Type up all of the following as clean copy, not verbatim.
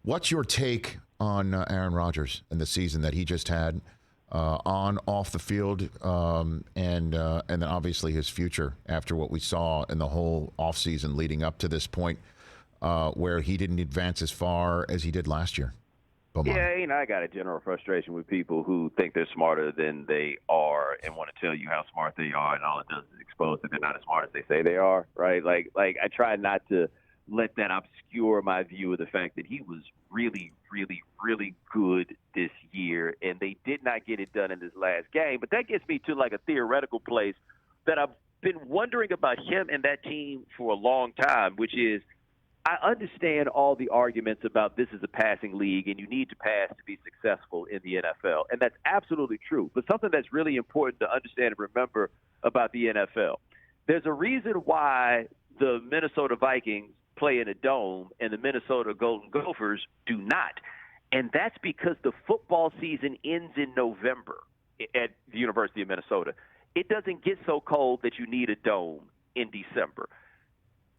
What's your take on Aaron Rodgers and the season that he just had, off the field, and then obviously his future after what we saw in the whole offseason leading up to this point, where he didn't advance as far as he did last year? Bomani. Yeah, I got a general frustration with people who think they're smarter than they are and want to tell you how smart they are, and all it does is expose that they're not as smart as they say they are, right? Like I try not to let that obscure my view of the fact that he was really, really, really good this year, and they did not get it done in this last game. But that gets me to like a theoretical place that I've been wondering about him and that team for a long time, which is, I understand all the arguments about this is a passing league and you need to pass to be successful in the NFL. And that's absolutely true. But something that's really important to understand and remember about the NFL, there's a reason why the Minnesota Vikings play in a dome and the Minnesota Golden Gophers do not. And that's because the football season ends in November at the University of Minnesota. It doesn't get so cold that you need a dome in December.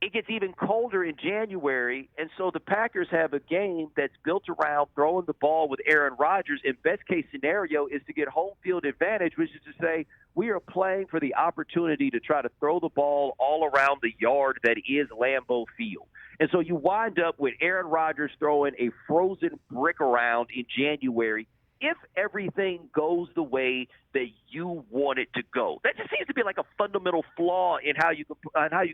It gets even colder in January, and so the Packers have a game that's built around throwing the ball with Aaron Rodgers, and best-case scenario is to get home field advantage, which is to say we are playing for the opportunity to try to throw the ball all around the yard that is Lambeau Field. And so you wind up with Aaron Rodgers throwing a frozen brick around in January if everything goes the way that you want it to go. That just seems to be like a fundamental flaw in how you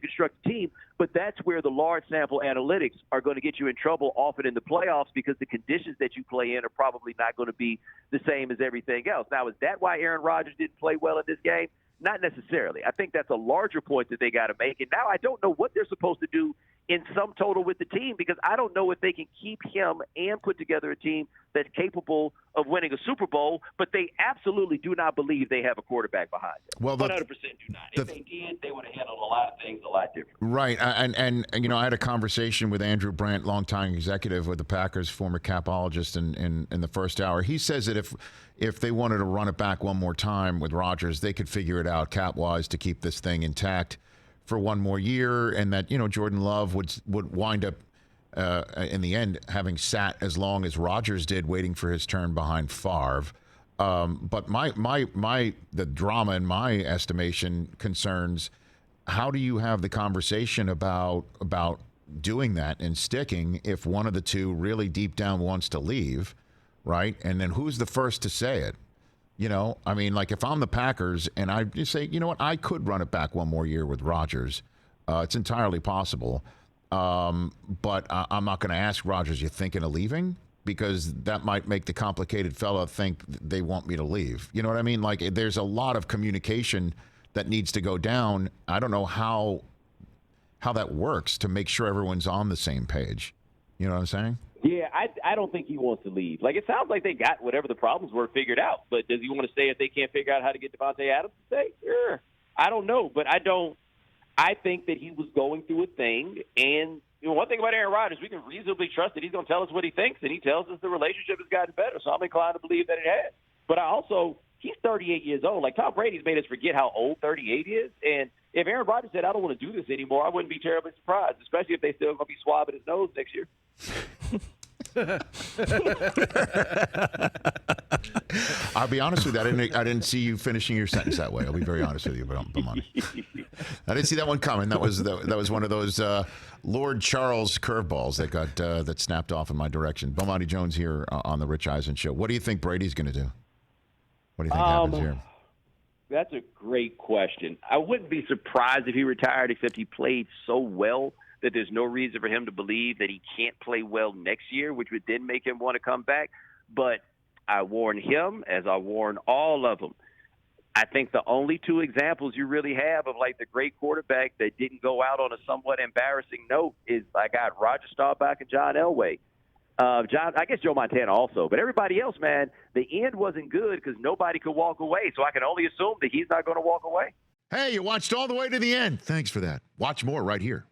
construct a team, but that's where the large sample analytics are going to get you in trouble often in the playoffs, because the conditions that you play in are probably not going to be the same as everything else. Now, is that why Aaron Rodgers didn't play well in this game? Not necessarily. I think that's a larger point that they got to make. And now I don't know what they're supposed to do in sum total with the team, because I don't know if they can keep him and put together a team that's capable of winning a Super Bowl, but they absolutely do not believe they have a quarterback behind them. Well, 100% do not. If they did, they would have handled a lot of things a lot different. Right. And I had a conversation with Andrew Brandt, longtime executive with the Packers, former capologist in the first hour. He says that if they wanted to run it back one more time with Rodgers, they could figure it out cap-wise to keep this thing intact for one more year, and that Jordan Love would wind up in the end having sat as long as Rodgers did, waiting for his turn behind Favre. But the drama in my estimation concerns, how do you have the conversation about doing that and sticking if one of the two really deep down wants to leave, right? And then who's the first to say it? Like if I'm the Packers and I just say, you know what, I could run it back one more year with Rodgers. It's entirely possible. But I'm not going to ask Rodgers, you thinking of leaving? Because that might make the complicated fella think they want me to leave. You know what I mean? Like there's a lot of communication that needs to go down. I don't know how that works to make sure everyone's on the same page. You know what I'm saying? Yeah, I don't think he wants to leave. Like, it sounds like they got whatever the problems were figured out. But does he want to stay if they can't figure out how to get Devontae Adams to stay? Sure. I don't know. But I think that he was going through a thing. And one thing about Aaron Rodgers, we can reasonably trust that he's going to tell us what he thinks, and he tells us the relationship has gotten better. So I'm inclined to believe that it has. But he's 38 years old. Like, Tom Brady's made us forget how old 38 is. And if Aaron Rodgers said, I don't want to do this anymore, I wouldn't be terribly surprised, especially if they still going to be swabbing his nose next year. I'll be honest with you. I didn't see you finishing your sentence that way. I'll be very honest with you, Bomani. I didn't see that one coming. That was one of those Lord Charles curveballs that snapped off in my direction. Bomani Jones here on the Rich Eisen Show. What do you think Brady's going to do? What do you think happens here? That's a great question. I wouldn't be surprised if he retired, except he played so well that there's no reason for him to believe that he can't play well next year, which would then make him want to come back. But I warn him, as I warn all of them, I think the only two examples you really have of like the great quarterback that didn't go out on a somewhat embarrassing note is I got Roger Staubach and John Elway. I guess Joe Montana also. But everybody else, man, the end wasn't good because nobody could walk away. So I can only assume that he's not going to walk away. Hey, you watched all the way to the end. Thanks for that. Watch more right here.